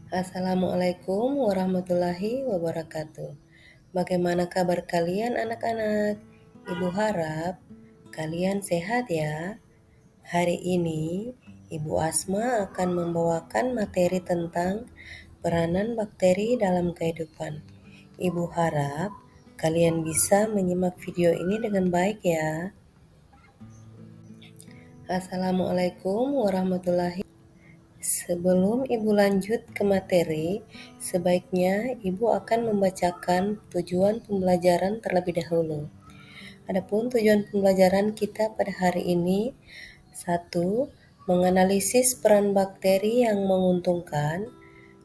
Assalamualaikum warahmatullahi wabarakatuh. Bagaimana kabar kalian anak-anak? Ibu harap kalian sehat ya. Hari ini Ibu Asma akan membawakan materi tentang peranan bakteri dalam kehidupan. Ibu harap kalian bisa menyimak video ini dengan baik ya. Assalamualaikum warahmatullahi. Sebelum Ibu lanjut ke materi, sebaiknya Ibu akan membacakan tujuan pembelajaran terlebih dahulu. Adapun tujuan pembelajaran kita pada hari ini, 1. Menganalisis peran bakteri yang menguntungkan.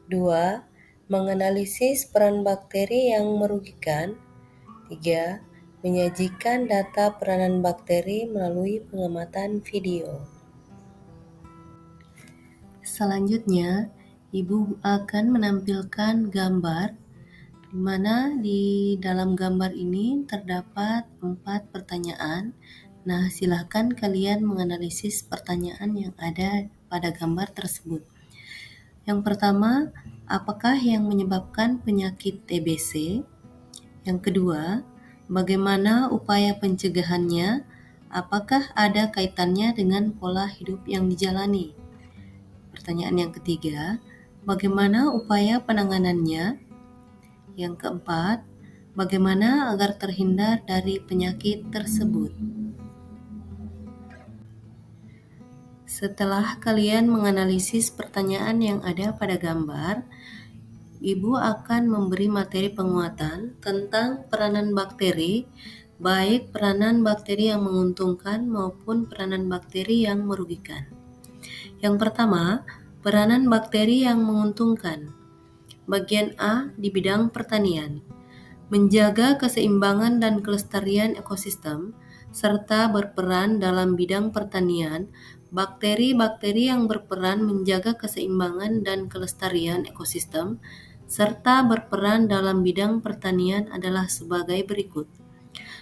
2. Menganalisis peran bakteri yang merugikan. 3. Menyajikan data peranan bakteri melalui pengamatan video. Selanjutnya, Ibu akan menampilkan gambar di mana di dalam gambar ini terdapat 4 pertanyaan. Nah, silahkan kalian menganalisis pertanyaan yang ada pada gambar tersebut. Yang pertama, apakah yang menyebabkan penyakit TBC? Yang kedua, bagaimana upaya pencegahannya? Apakah ada kaitannya dengan pola hidup yang dijalani? Pertanyaan yang ketiga, bagaimana upaya penanganannya? Yang keempat, bagaimana agar terhindar dari penyakit tersebut? Setelah kalian menganalisis pertanyaan yang ada pada gambar, Ibu akan memberi materi penguatan tentang peranan bakteri, baik peranan bakteri yang menguntungkan maupun peranan bakteri yang merugikan. Yang pertama, peranan bakteri yang menguntungkan. Bagian A di bidang pertanian. Menjaga keseimbangan dan kelestarian ekosistem, serta berperan dalam bidang pertanian. Bakteri-bakteri yang berperan menjaga keseimbangan dan kelestarian ekosistem, serta berperan dalam bidang pertanian adalah sebagai berikut.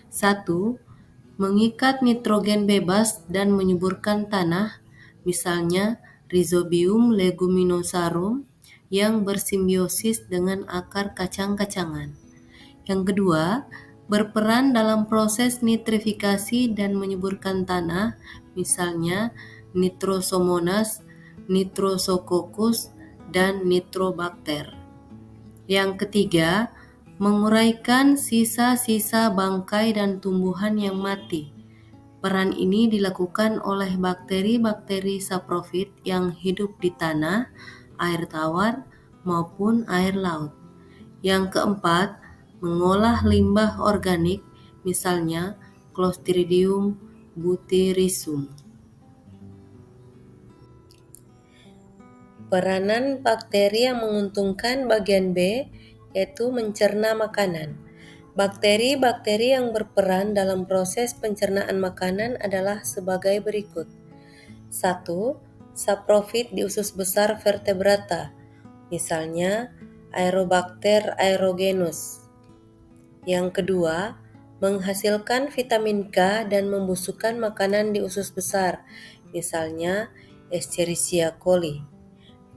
1. Mengikat nitrogen bebas dan menyuburkan tanah, misalnya Rhizobium leguminosarum yang bersimbiosis dengan akar kacang-kacangan. Yang kedua, berperan dalam proses nitrifikasi dan menyuburkan tanah, misalnya Nitrosomonas, Nitrosococcus, dan Nitrobacter. Yang ketiga, menguraikan sisa-sisa bangkai dan tumbuhan yang mati. Peran ini dilakukan oleh bakteri-bakteri saprofit yang hidup di tanah, air tawar, maupun air laut. Yang keempat, mengolah limbah organik, misalnya Clostridium butyrrhizum. Peranan bakteri yang menguntungkan bagian B, yaitu mencerna makanan. Bakteri-bakteri yang berperan dalam proses pencernaan makanan adalah sebagai berikut. 1. Saprofit di usus besar vertebrata, misalnya Aerobacter aerogenus. Yang kedua, menghasilkan vitamin K dan membusukkan makanan di usus besar, misalnya Escherichia coli.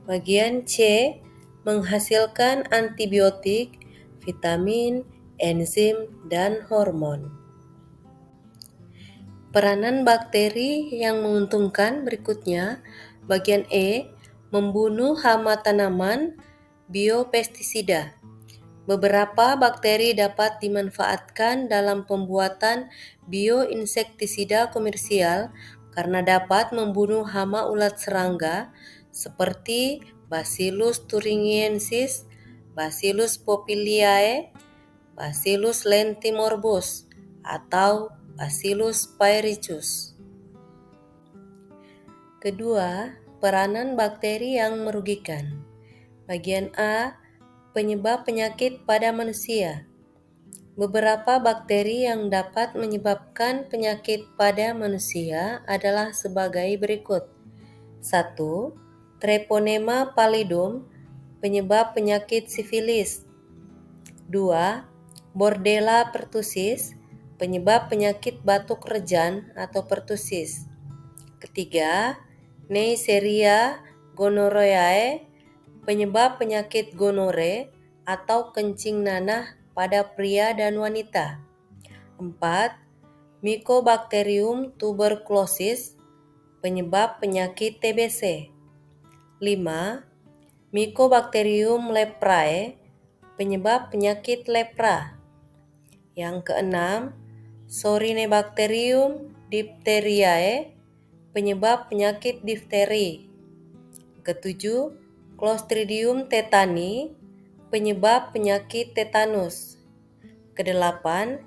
Bagian C, menghasilkan antibiotik, vitamin, enzim, dan hormon. Peranan bakteri yang menguntungkan berikutnya. Bagian E, membunuh hama tanaman, biopestisida. Beberapa bakteri dapat dimanfaatkan dalam pembuatan bioinsektisida komersial karena dapat membunuh hama ulat serangga seperti Bacillus thuringiensis, Bacillus popiliae, Bacillus lentimorbus, atau Bacillus pyrrhicus. Kedua, peranan bakteri yang merugikan. Bagian A, penyebab penyakit pada manusia. Beberapa bakteri yang dapat menyebabkan penyakit pada manusia adalah sebagai berikut. 1. Treponema pallidum, penyebab penyakit sifilis. 2. Bordella pertussis, penyebab penyakit batuk rejan atau pertussis. Ketiga, Neisseria gonorrhoeae, Penyebab penyakit gonore atau kencing nanah pada pria dan wanita. 4. Mycobacterium tuberculosis, penyebab penyakit TBC. 5. Mycobacterium leprae, penyebab penyakit lepra. Yang keenam, Sorinebacterium diphtheriae, penyebab penyakit difteri. Ketujuh, Clostridium tetani, penyebab penyakit tetanus. Kedelapan,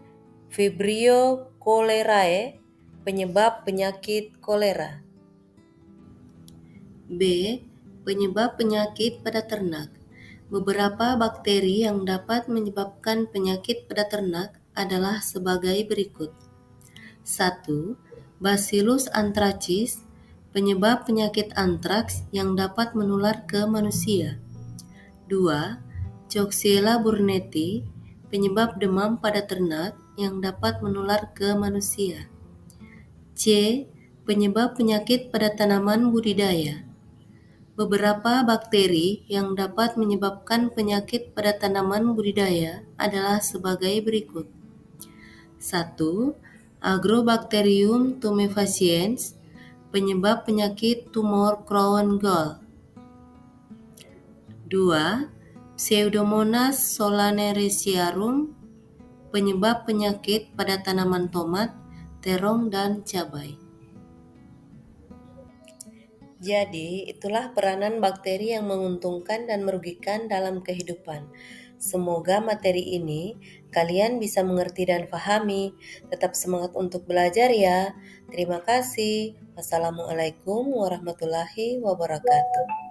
Vibrio cholerae, penyebab penyakit kolera. B. Penyebab penyakit pada ternak. Beberapa bakteri yang dapat menyebabkan penyakit pada ternak adalah sebagai berikut. 1. Bacillus anthracis, penyebab penyakit antraks yang dapat menular ke manusia. 2. Coxiella burnetii, penyebab demam pada ternak yang dapat menular ke manusia. C. Penyebab penyakit pada tanaman budidaya. Beberapa bakteri yang dapat menyebabkan penyakit pada tanaman budidaya adalah sebagai berikut. 1. Agrobacterium tumefaciens, penyebab penyakit tumor Crohn Gall. 2. Pseudomonas solanacearum, penyebab penyakit pada tanaman tomat, terong, dan cabai. Jadi, itulah peranan bakteri yang menguntungkan dan merugikan dalam kehidupan. Semoga materi ini kalian bisa mengerti dan pahami. Tetap semangat untuk belajar ya. Terima kasih. Wassalamualaikum warahmatullahi wabarakatuh.